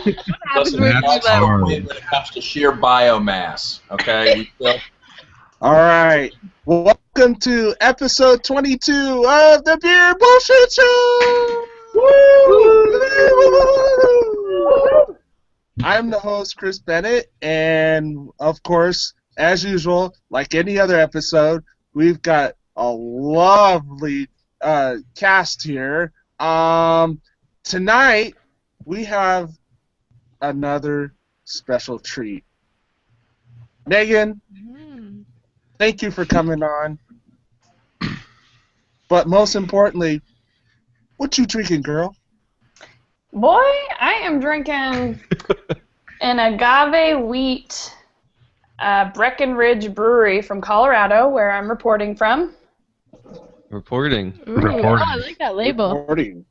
Doesn't with have you, to though? when it comes to sheer biomass. Okay, we still All right. Welcome to episode 22 of the Beer Bullshit Show. Woo! I'm the host, Chris Bennett, and of course, as usual, like any other episode, we've got a lovely cast here. Tonight, we have another special treat. Megan, thank you for coming on. But most importantly, what you drinking, girl? Boy, I am drinking an agave wheat Breckenridge Brewery from Colorado, where I'm reporting from. Reporting. Ooh, oh, I like that label. Reporting.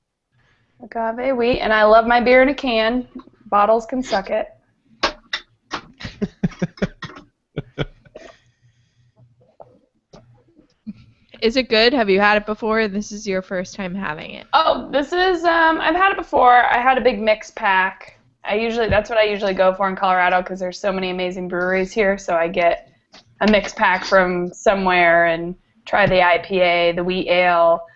Agave wheat, and I love my beer in a can. Bottles can suck it. Is it good? Have you had it before? This is your first time having it. Oh, this is, I've had it before. I had a big mix pack. That's what I usually go for in Colorado because there's so many amazing breweries here, so I get a mix pack from somewhere and try the IPA, the wheat ale,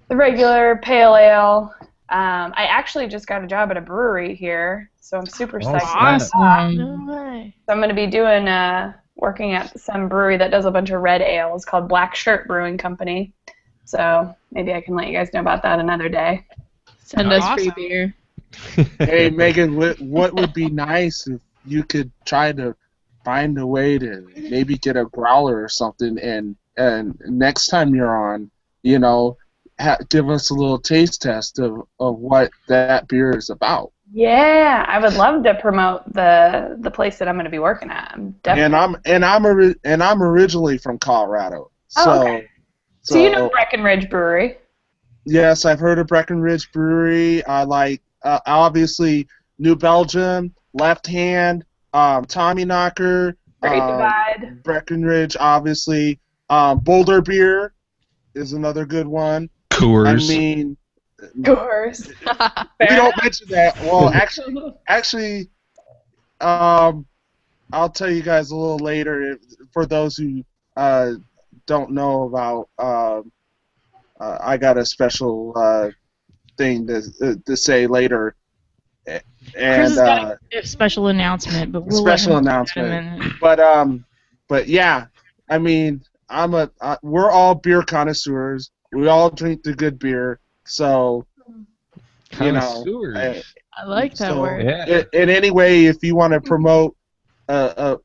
the regular pale ale. I actually just got a job at a brewery here, so I'm super psyched about that. No way. So I'm going to be doing, working at some brewery that does a bunch of red ales called Black Shirt Brewing Company. So maybe I can let you guys know about that another day. Send us free beer. Hey, Megan, what would be nice if you could try to find a way to maybe get a growler or something, and next time you're on, give us a little taste test of what that beer is about. Yeah, I would love to promote the place that I'm going to be working at. I'm definitely. And I'm originally from Colorado. Oh, okay. So you know Breckenridge Brewery? Yes, I've heard of Breckenridge Brewery. I like obviously New Belgium, Left Hand, Tommy Knocker, Great Divide. Breckenridge, obviously. Boulder Beer is another good one. Coors. I mean, Coors. we don't mention that. Well, actually, I'll tell you guys a little later. For those who don't know about, I got a special thing to say later. And Chris has got a special announcement, but we'll special let him announcement. in a minute. But yeah, I mean, we're all beer connoisseurs. We all drink the good beer, so Connoisseurs. I like that word. Yeah. In any way, if you want to promote that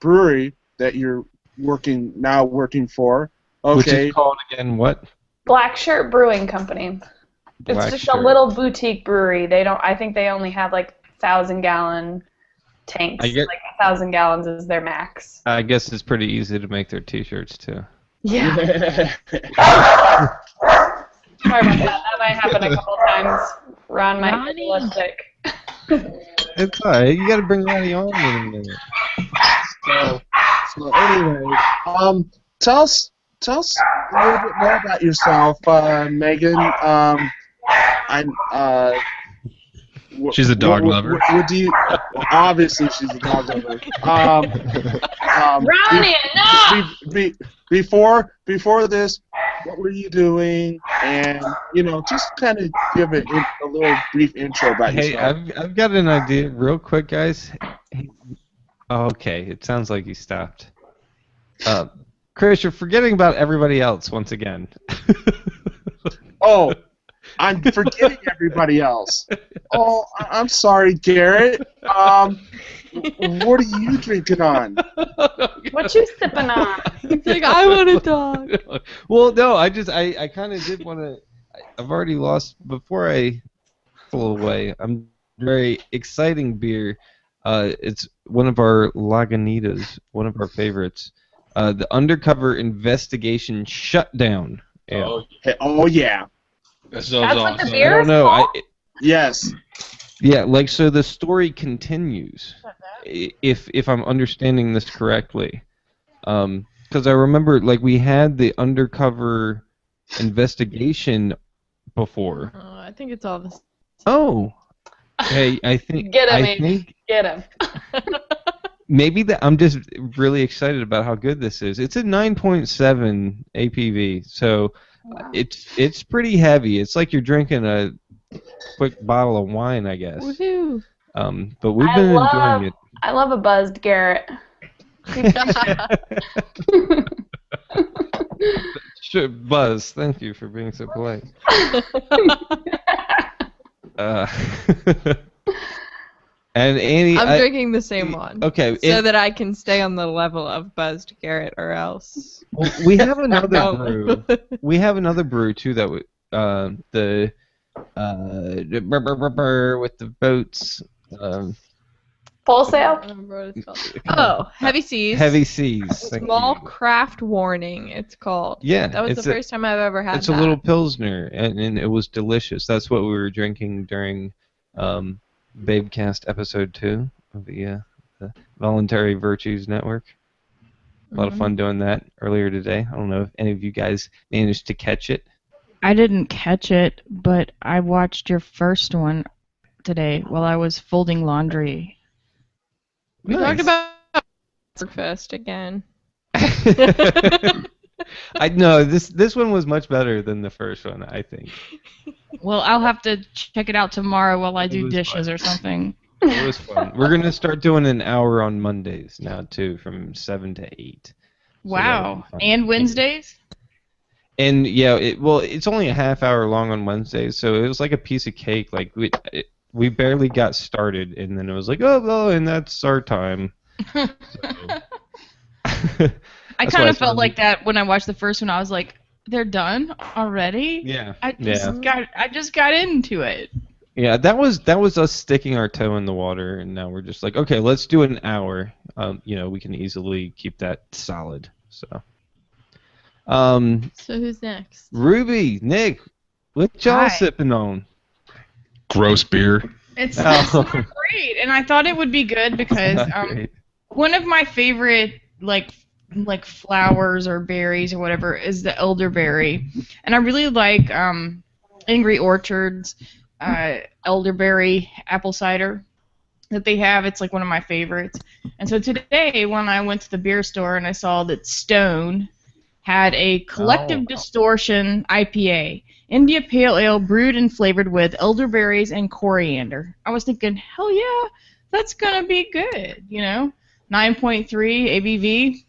brewery that you're working for, okay. Which is called again what? Black Shirt Brewing Company. It's Black just Shirt. a little boutique brewery. I think they only have like 1,000-gallon tanks. Like 1,000 gallons is their max. I guess it's pretty easy to make their T-shirts too. Yeah. Sorry about that. That might happen a couple times. Ron might be realistic. It's alright. You gotta bring Ronnie on in a minute. So anyway, tell us a little bit more about yourself, Megan. She's a dog lover. What do you? Obviously, she's a dog lover. Ronnie, enough! Before this, what were you doing? And just kind of give a little brief intro about yourself. Hey, I've got an idea, real quick, guys. Okay, it sounds like he stopped. Chris, you're forgetting about everybody else once again. Oh, I'm forgetting everybody else. Oh, I'm sorry, Garrett. What are you drinking on? What you sipping on? He's like, I want to talk. Well, no, I kind of did want to. I've already lost before I flew away. I'm very exciting beer. It's one of our Lagunitas, one of our favorites. The Undercover Investigation Shutdown Ale. Oh yeah. That's That's awesome. what the beer I don't is know. called? Yes. Yeah, so the story continues, if I'm understanding this correctly. Because I remember, we had the Undercover Investigation before. I think it's all this. Oh, Hey, I think Get him, I Amy. think Get him. maybe I'm just really excited about how good this is. It's a 9.7 APV, so it's pretty heavy. It's like you're drinking a quick bottle of wine, I guess. Woohoo! But we've been enjoying it. I love a buzzed Garrett. Sure, Buzz, thank you for being so polite. And Annie, I'm drinking the same one. Okay. So that I can stay on the level of buzzed Garrett, or else. We have another No. brew. We have another brew too that the with the boats. Full I sail? don't remember what it's called. Oh, Heavy Seas. Heavy Seas. Thank Small you. Craft Warning, it's called. Yeah, That was it's the first time I've ever had It's that. a little pilsner, and it was delicious. That's what we were drinking during Babecast episode 2 of the Voluntary Virtues Network. A lot of fun doing that earlier today. I don't know if any of you guys managed to catch it. I didn't catch it, but I watched your first one today while I was folding laundry. We talked about breakfast again. I know this one was much better than the first one, I think. Well, I'll have to check it out tomorrow while I It do was dishes fun. or something. It was fun. We're gonna start doing an hour on Mondays now too, from 7 to 8. Wow. fun. And Wednesdays? And yeah, it's only a half hour long on Wednesdays, so it was like a piece of cake. Like we barely got started, and then it was like, oh, well, and that's our time. I That's kind why of felt it's like that when I watched the first one. I was like, they're done already? Yeah. I just got into it. Yeah, that was us sticking our toe in the water, and now we're just like, okay, let's do an hour. We can easily keep that solid. So. So who's next? Ruby, Nick, what y'all Hi. sipping on? Gross beer. It's Oh. great, and I thought it would be good because Great. one of my favorite like flowers or berries or whatever is the elderberry, and I really like Angry Orchard's elderberry apple cider that they have. It's like one of my favorites. And so today when I went to the beer store and I saw that Stone had a Collective Distortion IPA, India Pale Ale brewed and flavored with elderberries and coriander. I was thinking, hell yeah, that's gonna be good, 9.3 ABV.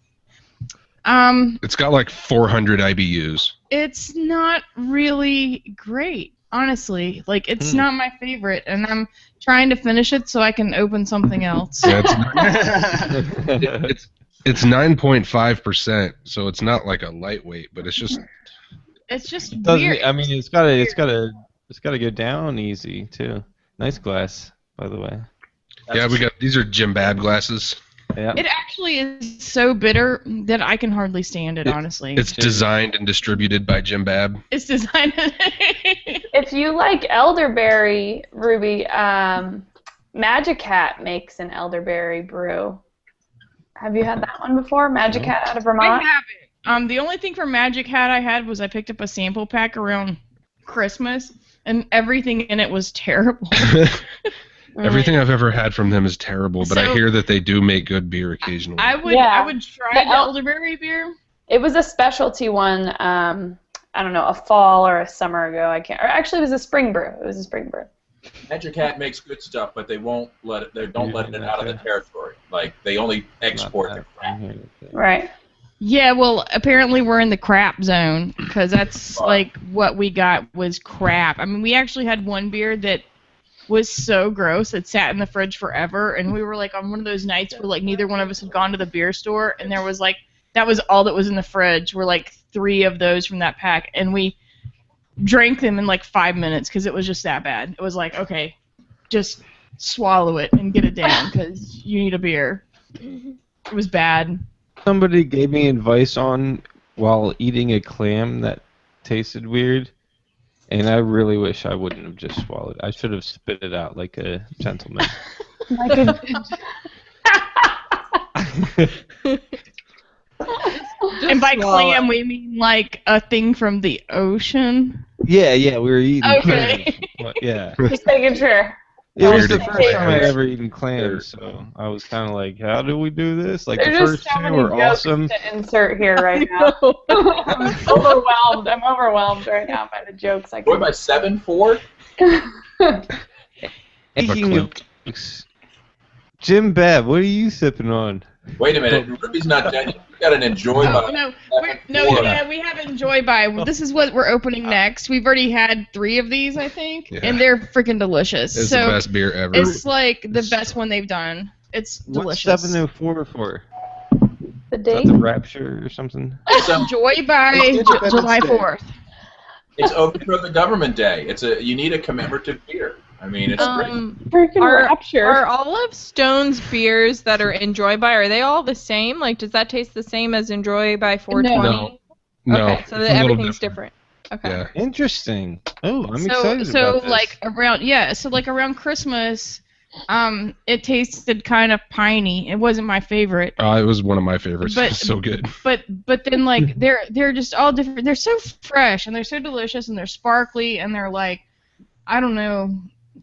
It's got like 400 IBUs. It's not really great, honestly. Like, it's not my favorite, and I'm trying to finish it so I can open something else. Yeah, it's 9.5%, so it's not like a lightweight, but it's just It's just Doesn't weird. I mean it's gotta go down easy too. Nice glass, by the way. yeah. These are Jim Bab glasses. Yeah. It actually is so bitter that I can hardly stand it, honestly. It's designed and distributed by Jim Bab. It's designed. If you like elderberry, Ruby, Magic Hat makes an elderberry brew. Have you had that one before? Magic Hat out of I Vermont? haven't. The only thing for Magic Hat I had was I picked up a sample pack around Christmas, and everything in it was terrible. Everything I've ever had from them is terrible, but I So- hear that they do make good beer occasionally. I would try The the elderberry beer. It was a specialty one, I don't know, a fall or a summer ago. I can't. Or actually, it was a spring brew. It was a spring brew. Magic Hat makes good stuff, but they won't let it. They don't let it out of the territory. Like they only export the crap. Right. Yeah, well, apparently we're in the crap zone because that's like what we got was crap. I mean, we actually had one beer that was so gross it sat in the fridge forever, and we were like on one of those nights where like neither one of us had gone to the beer store, and there was like that was all that was in the fridge were like 3 of those from that pack, and we drank them in like 5 minutes because it was just that bad. It was like, okay, just swallow it and get it down because you need a beer. It was bad. Somebody gave me advice on while eating a clam that tasted weird, and I really wish I wouldn't have just swallowed. I should have spit it out like a gentleman. And by clam, we mean like a thing from the ocean. Yeah, we were eating Okay. clams. But, yeah. Just making sure. It was the Bearded first time I'd clams. ever eaten clams, so I was kind of like, how do we do this? Like, the There's first just so two many were jokes awesome. to insert here right now. I'm overwhelmed. I'm overwhelmed right now by the jokes I Boy, can. by 7-4. Speaking of jokes, Jim Bab, what are you sipping on? Wait a minute. Ruby's not done yet. You got an enjoy Oh, by. no, we have Enjoy By. This is what we're opening next. We've already had 3 of these, I think, Yeah. and they're freaking delicious. It's so the best beer ever. it's like the best one they've done. It's What's delicious. 704 for? The Is that date? the Rapture or something? Enjoy By It's Independence July Day. 4th. It's Overthrow the Government Day. You need a commemorative beer. I mean, it's great. Freaking Are rapture. Olive Stone's beers that are Enjoy By, are they all the same? Like, does that taste the same as Enjoy By 420? No, Okay, so it's a little everything's different. Okay. Yeah. Interesting. Oh, I'm So excited so about this. like around Christmas, it tasted kind of piney. It wasn't my favorite. It was one of my favorites. But- It's so good. But then like they're just all different. They're so fresh and they're so delicious and they're sparkly and they're like, I don't know.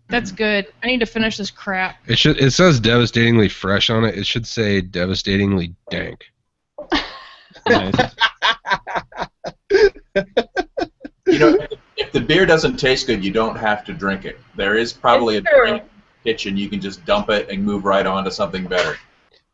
That's good. I need to finish this crap. It says devastatingly fresh on it. It should say devastatingly dank. Nice. You know, if the beer doesn't taste good, you don't have to drink it. There is probably It's a true. drink in the kitchen. You can just dump it and move right on to something better.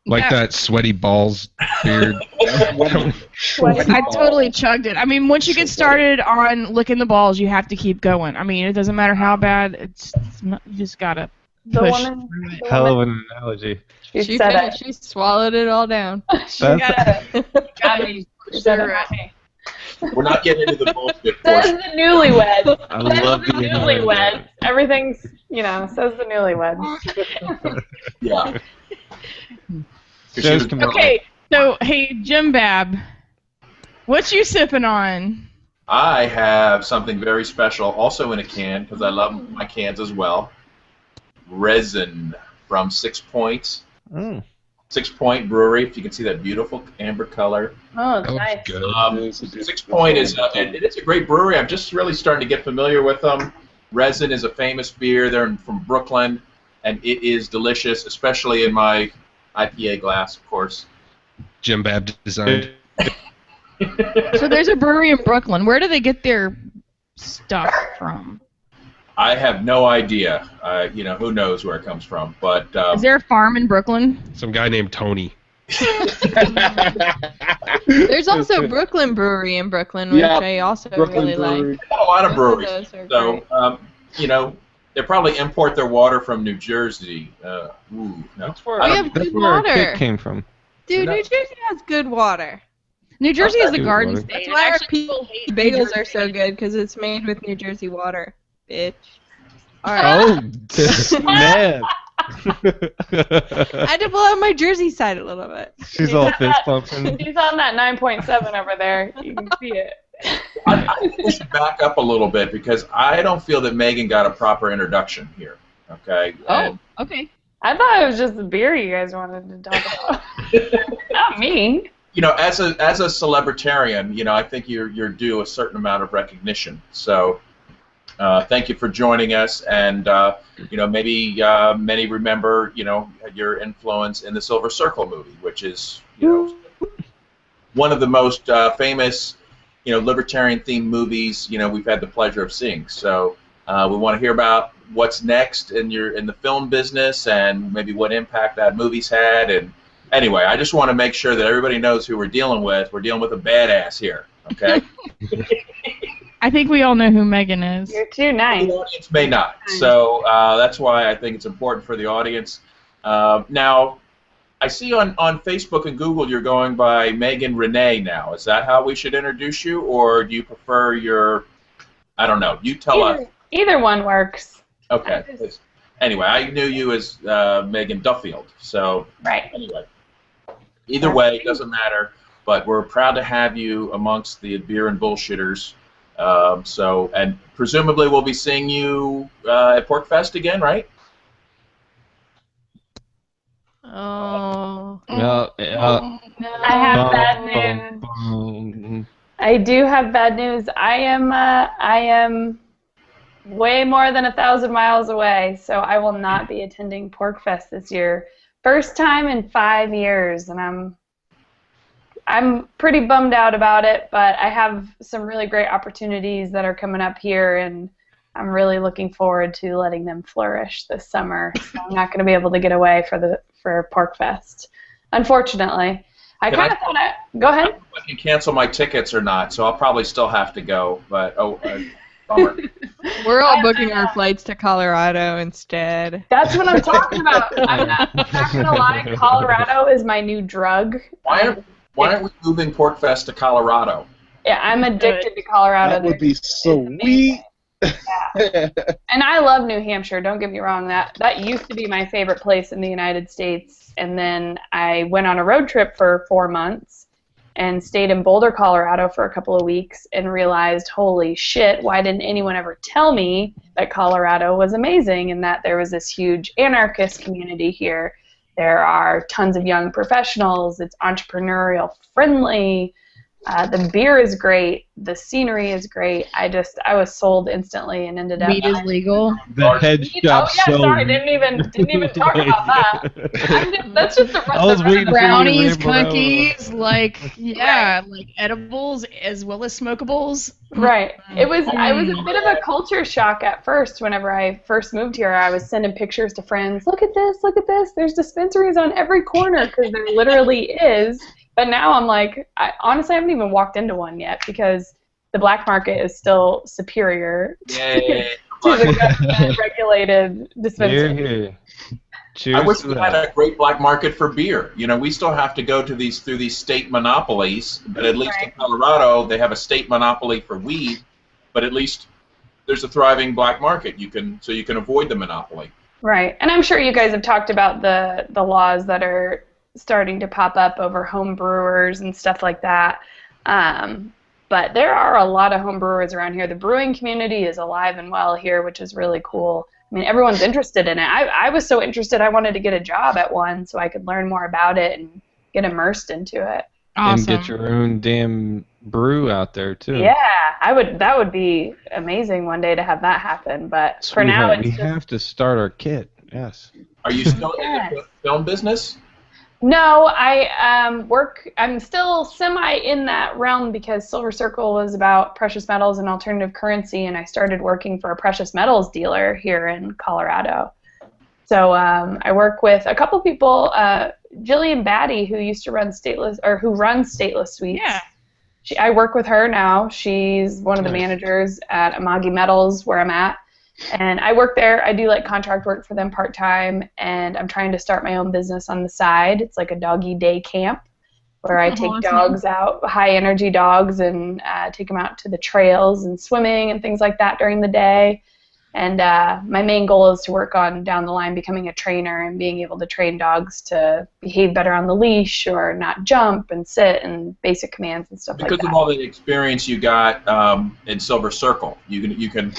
Like Yeah. that sweaty balls beard. I totally chugged it. I mean, once you get started on licking the balls, you have to keep going. I mean, it doesn't matter how bad. It's not, you just gotta The push woman. through it. The Hell woman of an analogy. She said finished. She swallowed it all down. She That's- gotta be. She said it not me. We're not getting into the bullshit Says portion. the newlyweds. I Says love the the newlyweds. Everything's, says the newlyweds. Yeah. 'Cause she Shows was- commitment. Okay, so hey, Jim Bab, what you sipping on? I have something very special, also in a can, because I love my cans as well. Resin from 6 Point. Mm. 6 Point Brewery. If you can see that beautiful amber color. Oh, it's That looks nice. good. 6 Point is it is a great brewery. I'm just really starting to get familiar with them. Resin is a famous beer. They're from Brooklyn, and it is delicious, especially in my IPA glass, of course. Jim Bab designed. So there's a brewery in Brooklyn. Where do they get their stuff from? I have no idea. Who knows where it comes from, but Is there a farm in Brooklyn? Some guy named Tony. There's also Brooklyn Brewery in Brooklyn, which Yeah, I also Brooklyn really Brewery. like. got a lot of Both breweries. those are So, great. they probably import their water from New Jersey. No. That's where, I We don't- have that's good where our water. kick came from. Dude, No. New Jersey has good water. New Jersey is the Good Garden water. State. That's and why our actually people hate New Bagels Jersey. are so good because it's made with New Jersey water, bitch. All right. Oh, snap. I had to pull out my Jersey side a little bit. She's all fist pumping. She's on that 9.7 over there. You can see it. I think we should back up a little bit because I don't feel that Megan got a proper introduction here. Okay. Oh, okay. I thought it was just the beer you guys wanted to talk about. Not me. As a celebritarian, I think you're due a certain amount of recognition. So, thank you for joining us, and maybe many remember your influence in the Silver Circle movie, which is one of the most famous libertarian themed movies we've had the pleasure of seeing. So we want to hear about what's next in the film business and maybe what impact that movie's had. And anyway, I just want to make sure that everybody knows who we're dealing with. We're dealing with a badass here. Okay. I think we all know who Megan is. You're too nice. The audience may not. So that's why I think it's important for the audience. Now, I see on Facebook and Google you're going by Megan Renee now. Is that how we should introduce you, or do you prefer your, I don't know, you tell us. Either one works. Okay. Anyway, I knew you as Megan Duffield. So Right. anyway, either way, it doesn't matter. But we're proud to have you amongst the beer and bullshitters. And presumably we'll be seeing you at PorkFest again, right? Oh. No, I have bad news. I do have bad news. I am way more than 1,000 miles away, so I will not be attending PorcFest this year. First time in 5 years, and I'm pretty bummed out about it, but I have some really great opportunities that are coming up here, and I'm really looking forward to letting them flourish this summer. So I'm not going to be able to get away for PorcFest, unfortunately. I kind of thought go ahead. I don't know if I can cancel my tickets or not, so I'll probably still have to go. But bummer. We're all booking our flights to Colorado instead. That's what I'm talking about. I'm not going to lie. Colorado is my new drug. Why aren't we moving PorcFest to Colorado? Yeah, I'm addicted to Colorado. That would be sweet. Yeah. And I love New Hampshire, don't get me wrong. That used to be my favorite place in the United States. And then I went on a road trip for 4 months and stayed in Boulder, Colorado for a couple of weeks and realized, holy shit, why didn't anyone ever tell me that Colorado was amazing and that there was this huge anarchist community here. There are tons of young professionals. It's entrepreneurial friendly. The beer is great. The scenery is great. I was sold instantly and ended up. Weed is legal. The head shop. Oh yeah, sorry, didn't even talk about that. That's just the I was waiting for you to Brownies, ramble on. cookies, like edibles as well as smokables. Right. It was a bit of a culture shock at first. Whenever I first moved here, I was sending pictures to friends. Look at this. Look at this. There's dispensaries on every corner because there literally is. But now I'm like, honestly, I haven't even walked into one yet because the black market is still superior to the government-regulated dispensary. Here. Cheers I wish to we that. had a great black market for beer. You know, we still have to go to through these state monopolies, but at least in Colorado they have a state monopoly for weed. But at least there's a thriving black market. You can avoid the monopoly. Right, and I'm sure you guys have talked about the laws that are starting to pop up over home brewers and stuff like that. But there are a lot of home brewers around here. The brewing community is alive and well here, which is really cool. I mean, everyone's interested in it. I was so interested I wanted to get a job at one so I could learn more about it and get immersed into it. Awesome. And get your own damn brew out there too. Yeah, that would be amazing one day to have that happen. But for now, Sweetheart, it's we have to start our kit. Yes. Are you still in the film business? No, I'm still semi in that realm because Silver Circle was about precious metals and alternative currency, and I started working for a precious metals dealer here in Colorado. So I work with a couple people, Jillian Batty, who used to run who runs Stateless Sweets. Yeah. I work with her now. She's one of the managers at Amagi Metals, where I'm at. And I work there. I do like contract work for them part-time, and I'm trying to start my own business on the side. It's like a doggy day camp where I take dogs out, high-energy dogs, and take them out to the trails and swimming and things like that during the day. And my main goal is to work on down the line becoming a trainer and being able to train dogs to behave better on the leash or not jump and sit and basic commands and stuff like that. Because of all the experience you got in Silver Circle, you can.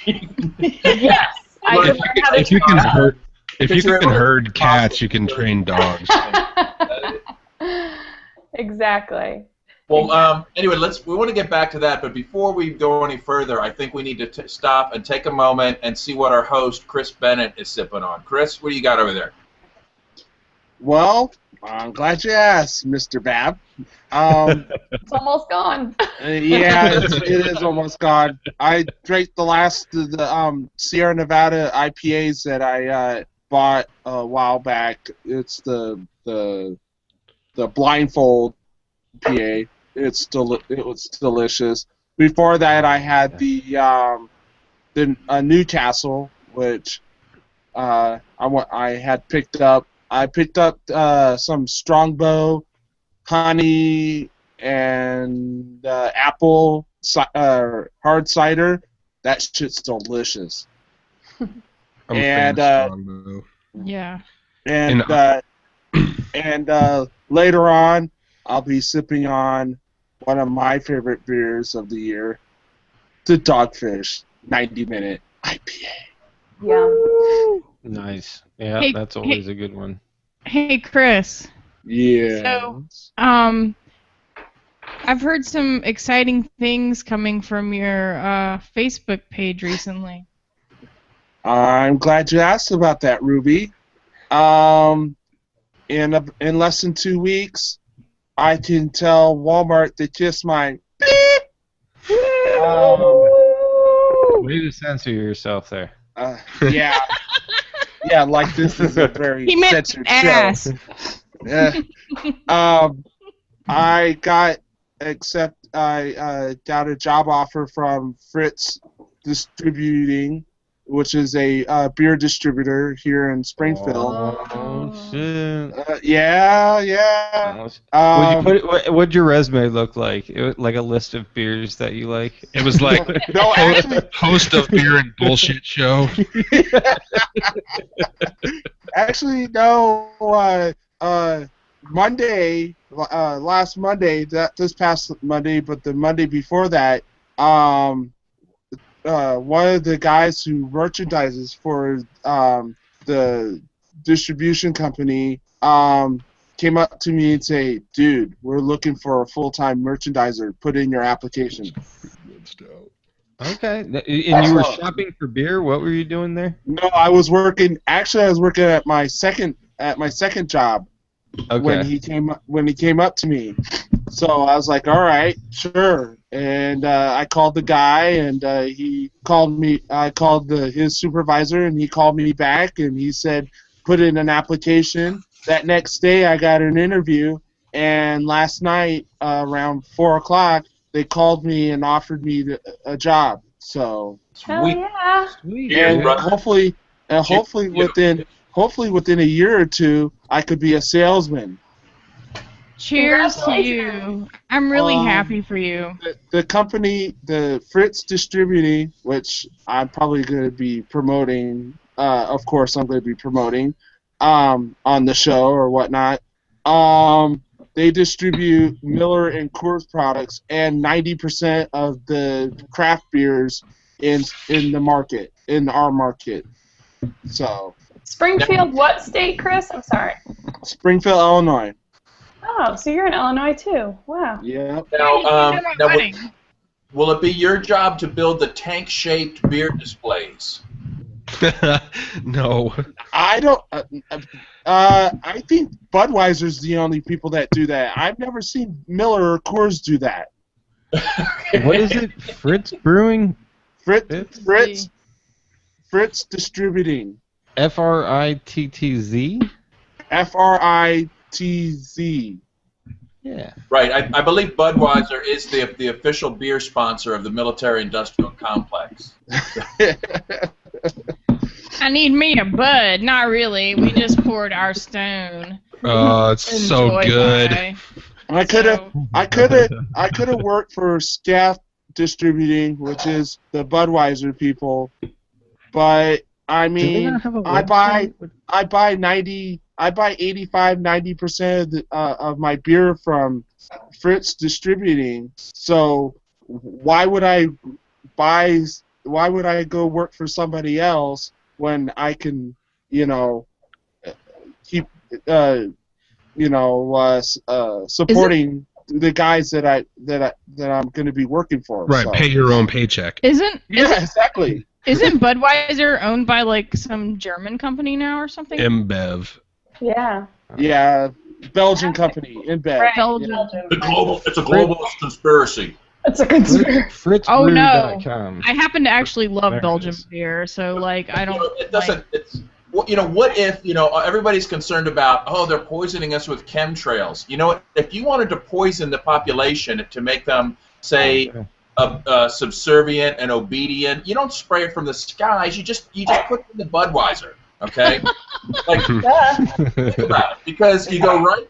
Yes, I can learn how to If you train can dogs. if you can herd cats, you can train dogs. Exactly. Well, anyway, we want to get back to that, but before we go any further, I think we need to stop and take a moment and see what our host, Chris Bennett, is sipping on. Chris, what do you got over there? Well, I'm glad you asked, Mr. Bab. It's almost gone. Yeah, it is almost gone. I drank the last of the Sierra Nevada IPAs that I bought a while back. It's the Blindfold IPA. It was delicious. Before that, I had the Newcastle, which I had picked up. I picked up some Strongbow, honey, and apple hard cider. That shit's delicious. I'm a fan of Strongbow. Yeah. And later on, I'll be sipping on one of my favorite beers of the year, the Dogfish 90-minute IPA. Yum. Nice. Yeah, Hey, that's always a good one. Hey, Chris. Yeah. So, I've heard some exciting things coming from your Facebook page recently. I'm glad you asked about that, Ruby. In less than 2 weeks, I can tell Walmart to kiss my beep. Way to censor yourself there. Yeah. Yeah, like this is a very He meant censored ass. show. Yeah. I got a job offer from Fritz Distributing, which is a beer distributor here in Springfield. Oh shit. Yeah. What'd your resume look like? Like a list of beers that you like? It was like No, actually, host of beer and bullshit show. actually, no. Monday, last Monday, this past Monday, but the Monday before that, one of the guys who merchandises for the distribution company came up to me and say, "Dude, we're looking for a full-time merchandiser. Put in your application." Okay. And you were shopping for beer? What were you doing there? No, I was working. Actually, I was working at my second job. Okay. When he came up to me, so I was like, all right, sure. And I called the guy, and he called me. I called his supervisor, and he called me back, and he said, put in an application. That next day, I got an interview, and last night around 4:00, they called me and offered me a job. So Hell yeah. Sweet. and Yeah. hopefully within a year or two, I could be a salesman. Cheers to Congratulations. you. I'm really Um, happy for you. The company, the Fritz Distributing, which I'm probably going to be promoting, of course I'm going to be promoting on the show or whatnot. They distribute Miller and Coors products and 90% of the craft beers in the market, in our market. So, Springfield, what state, Chris? I'm sorry. Springfield, Illinois. Oh, so you're in Illinois too. Wow. Yeah. Now, Hey, now wedding. will it be your job to build the tank-shaped beer displays? No. I don't. I think Budweiser's the only people that do that. I've never seen Miller or Coors do that. What is it? Fritz Brewing? Fritz Distributing. Frittz? Fritz. Yeah. Right. I believe Budweiser is the official beer sponsor of the military-industrial complex. I need me a bud. Not really. We just poured our stone. Oh, it's so Enjoy good. by. I could have worked for Scaff Distributing, which is the Budweiser people, but I mean, I buy 85-90% of my beer from Fritz Distributing. So why would I go work for somebody else when I can, keep supporting the guys that I'm going to be working for. Right, So. pay your own paycheck. Isn't Exactly. Budweiser owned by like some German company now or something? InBev. Yeah. Yeah, Belgian company in bed. Right. Belgium. It's a globalist conspiracy. It's a conspiracy. Oh, no. FritzBrew.com. I happen to actually love There it Belgian is. beer, so like I don't. It doesn't. It's what if everybody's concerned about they're poisoning us with chemtrails. If you wanted to poison the population to make them say subservient and obedient, you don't spray it from the skies. You just put it in the Budweiser. Okay. Like, think about it, because you go right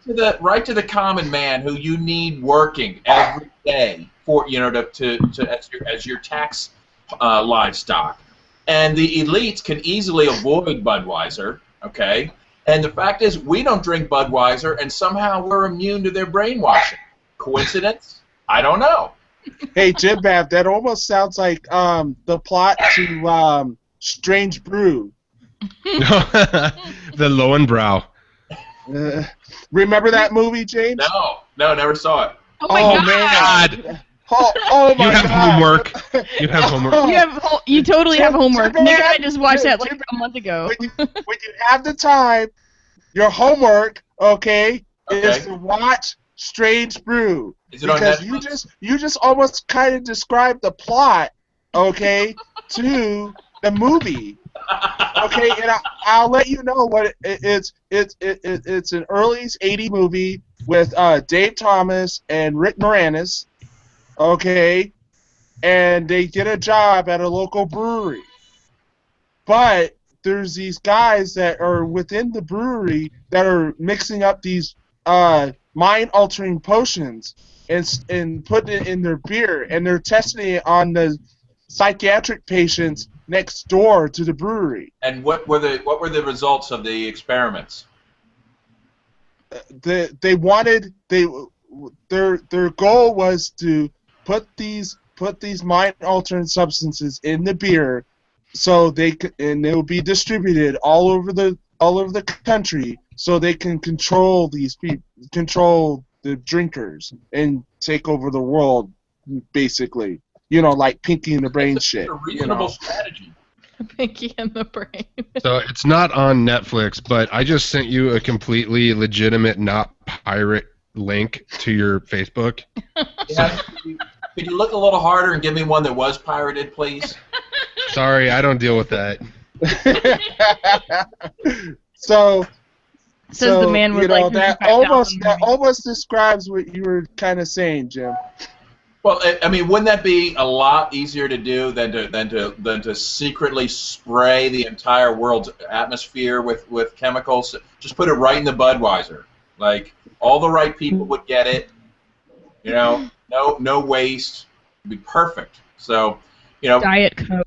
to the common man who you need working every day for as your tax livestock, and the elites can easily avoid Budweiser. Okay, and the fact is we don't drink Budweiser, and somehow we're immune to their brainwashing. Coincidence? I don't know. Hey, Jim Babb, that almost sounds like the plot to Strange Brew. The Lowenbrow. Remember that movie, James? No, never saw it. Oh my Oh, god! man. Oh my You have God. homework. You have homework. You totally have homework. Jim, Nick and I man, just watched that like Jim, a month ago. when you have the time, your homework, okay, is Okay. to watch Strange Brew. Is it on Because Netflix? you just almost kind of described the plot, okay, to the movie. Okay, and I'll let you know what it's an early '80s movie with Dave Thomas and Rick Moranis, okay, and they get a job at a local brewery, but there's these guys that are within the brewery that are mixing up these mind-altering potions and putting it in their beer, and they're testing it on the psychiatric patients next door to the brewery. And what were the results of the experiments? Their goal was to put these mind-altering substances in the beer, so they could, and they will be distributed all over the country, so they can control the drinkers and take over the world, basically. You know, like Pinky and the Brain shit. A reasonable strategy. Pinky in the brain. So it's not on Netflix, but I just sent you a completely legitimate, not pirate link to your Facebook. Yeah. Could you look a little harder and give me one that was pirated, please? Sorry, I don't deal with that. So Says the man with you know, like that 55,000 almost describes what you were kind of saying, Jim. Well, I mean, wouldn't that be a lot easier to do than to secretly spray the entire world's atmosphere with chemicals? Just put it right in the Budweiser. Like, all the right people would get it. You know, no waste. It'd be perfect. So, you know, Diet Coke.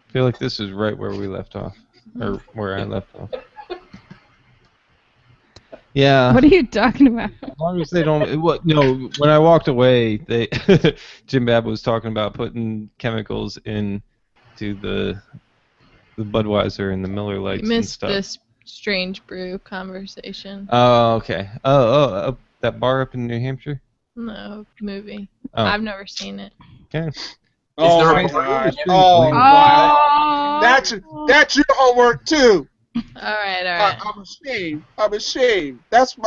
I feel like this is right where we left off, or where I left off. Yeah. What are you talking about? As long as they don't. What? No. When I walked away, Jim Bab was talking about putting chemicals into the Budweiser and the Miller Lights You and missed stuff. this Strange Brew conversation. Oh, okay. Oh, that bar up in New Hampshire. No, movie. Oh. I've never seen it. Okay. Oh there my a- God! Oh, Oh, wow. Oh. That's your homework too. All right. I'm ashamed. That's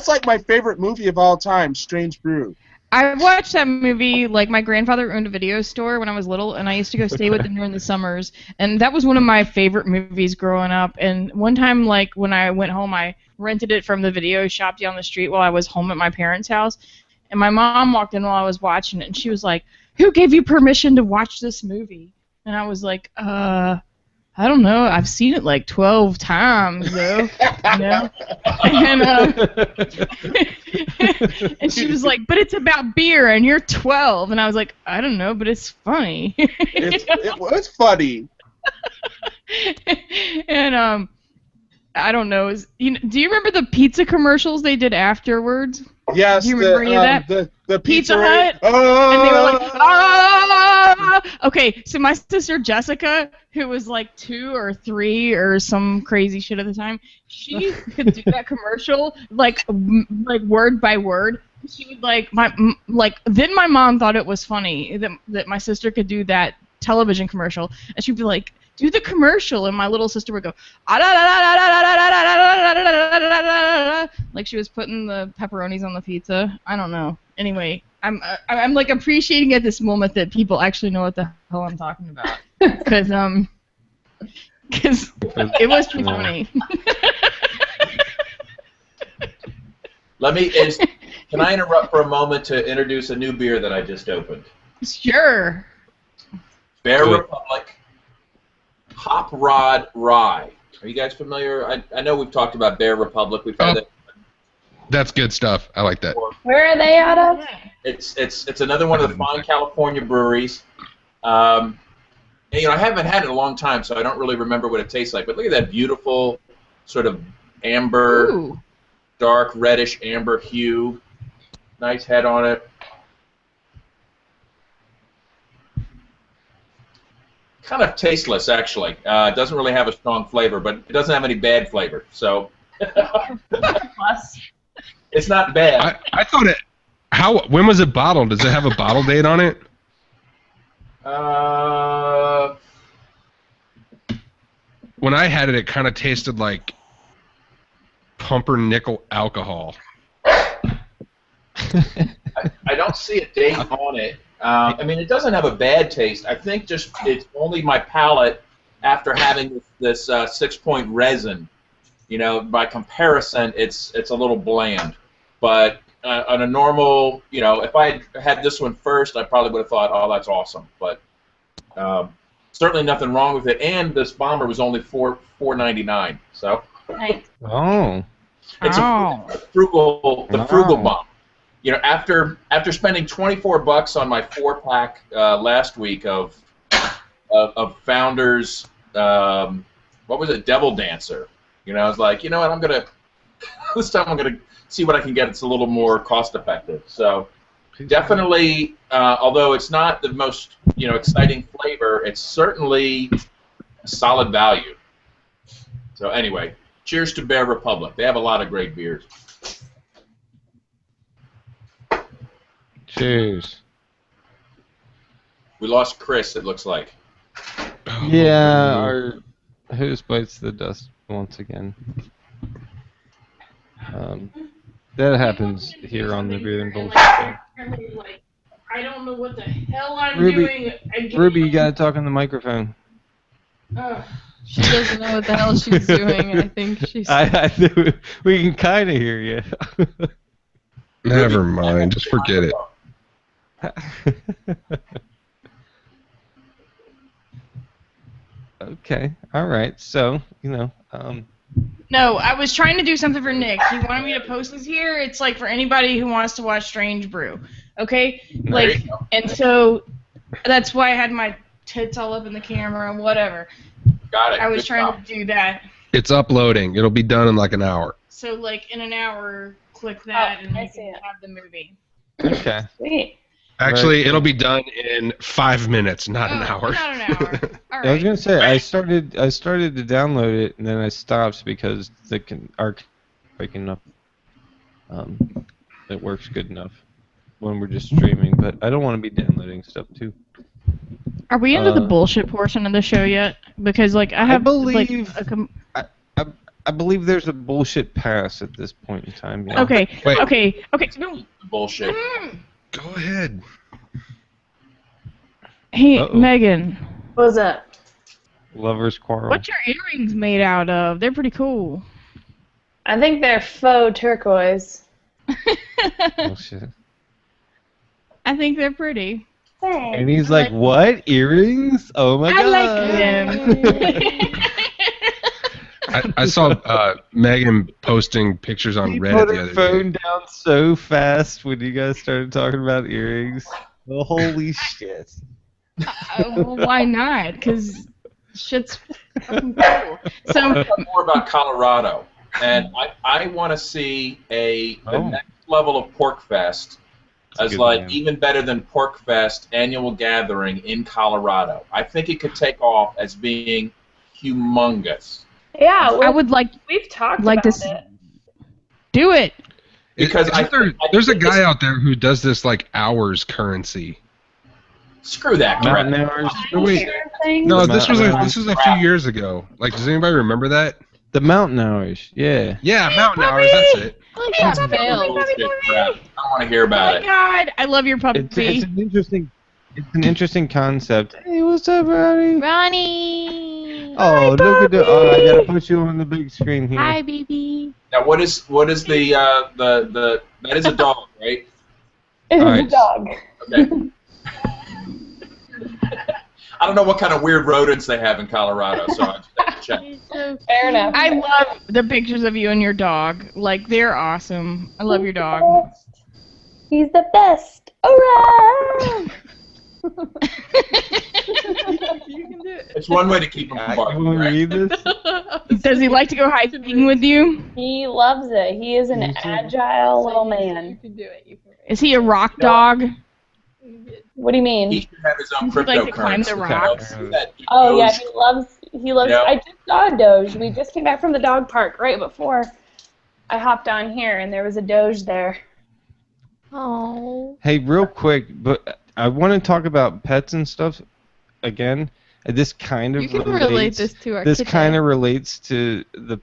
like my favorite movie of all time, Strange Brew. I watched that movie, like, my grandfather owned a video store when I was little, and I used to go stay with him during the summers, and that was one of my favorite movies growing up, and one time, like, when I went home, I rented it from the video shop down the street while I was home at my parents' house, and my mom walked in while I was watching it, and she was like, "Who gave you permission to watch this movie?" And I was like, I don't know. I've seen it like 12 times, though. You know? And she was like, "But it's about beer, and you're 12." And I was like, "I don't know, but it's funny." It was funny. And I don't know. Do you remember the pizza commercials they did afterwards? Yes, Do you remember any of that? the Pizza pizzeria- Hut? Oh! And they were like, "Ah!" Okay, so my sister Jessica, who was like 2 or 3 or some crazy shit at the time, she could do that commercial like word by word. She would then my mom thought it was funny that my sister could do that television commercial, and she'd be like, "Do the commercial," and my little sister would go, like she was putting the pepperonis on the pizza. I don't know. Anyway, I'm like appreciating at this moment that people actually know what the hell I'm talking about, because it was pretty funny. Can I interrupt for a moment to introduce a new beer that I just opened? Sure. Bear Good. Republic Hop Rod Rye. Are you guys familiar? I know we've talked about Bear Republic. We've had that That's good stuff. I like that. before. Where are they out of? It's another one of the fine California breweries. And, I haven't had it in a long time, so I don't really remember what it tastes like. But look at that beautiful sort of amber, Ooh. dark reddish amber hue. Nice head on it. Kind of tasteless, actually. It doesn't really have a strong flavor, but it doesn't have any bad flavor, so Plus. it's not bad. I thought When was it bottled? Does it have a bottle date on it? When I had it, it kind of tasted like pumpernickel alcohol. I don't see a date on it. I mean, it doesn't have a bad taste. I think just it's only my palate after having this 6-point resin. You know, by comparison, it's a little bland. But on a normal, you know, if I had this one first, I probably would have thought, oh, that's awesome. But certainly nothing wrong with it. And this bomber was only $4.99. So Nice. Oh. it's a frugal bomb. You know, after spending $24 on my 4-pack last week of Founders, what was it, Devil Dancer? You know, I was like, you know what, this time I'm gonna see what I can get. It's a little more cost effective. So definitely, although it's not the most exciting flavor, it's certainly a solid value. So anyway, cheers to Bear Republic. They have a lot of great beers. Cheers. We lost Chris, it looks like. Yeah, our host bites the dust once again. That happens here on the Beer and Bullshit Show. I don't know what the hell I'm Ruby, doing. Ruby, you gotta talk on the microphone. She doesn't know what the hell she's doing. I think she's. We can kind of hear you. Never mind. Just forget it. Okay. All right. So, No, I was trying to do something for Nick. He wanted me to post this here. It's like for anybody who wants to watch Strange Brew. Okay? Like, and so that's why I had my tits all up in the camera and whatever. Got it. I was Good trying job. to do that. It's uploading. It'll be done in like an hour. So, like, in an hour, click that and I you see can it. have the movie. okay. Sweet. Actually, it'll be done in 5 minutes, not an hour. Not an hour. All right. I was gonna say I started to download it and then I stopped because our breaking up. It works good enough when we're just streaming, but I don't want to be downloading stuff too. Are we into the bullshit portion of the show yet? Because, like, I have, I believe there's a bullshit pass at this point in time. Yeah. Okay. Wait. Okay. No. Bullshit. Go ahead. Hey, Uh-oh. Megan. What was that? Lovers quarrel. What's your earrings made out of? They're pretty cool. I think they're faux turquoise. Bullshit. I think they're pretty. Thanks. And he's like, "What earrings? Oh my I god!" like them. I saw Megan posting pictures on He Reddit put the her other phone day. down so fast when you guys started talking about earrings. Oh, holy shit! Well, why not? Because shit's fucking cool. So, More about Colorado, and I want to see the next level of PorcFest a as good like name. even better than PorcFest annual gathering in Colorado. I think it could take off as being humongous. Yeah, I would we've talked like about to it. do it. Because There's a guy out there who does this like hours currency. Screw that Mountain crap. hours. No, wait. Thing. No, The this was Mountain a few years ago. Like, does anybody remember that? The mountain hours. Yeah. Yeah, Mountain Hours. That's it. That's failed. Bullshit crap. I don't want to hear Oh about my it. god, I love your puppy. It's an interesting concept. Hey, what's up, Ronnie? Ronnie. Oh, look at the. Oh, I gotta put you on the big screen here. Hi, baby. Now, what is the that is a dog, right? It's Alright. a dog. Okay. I don't know what kind of weird rodents they have in Colorado, so I just have to check. Fair enough. I love the pictures of you and your dog. Like, they're awesome. I love your dog. He's the best. Hurrah! You can do it. It's one way to keep them from You barking, want to right? read this? Does he like to go hiking with you? He loves it. He is an agile little You man. can do it. You can. Is he a rock dog? What do you mean? He should have his own Does he like to climb cryptocurrency. the rocks? Oh yeah, he loves. Yeah. I just saw a Doge. We just came back from the dog park right before I hopped on here, and there was a Doge there. Oh. Hey, real quick, but I want to talk about pets and stuff again. This kind of You can relate this to our This kitchen. kind of relates to the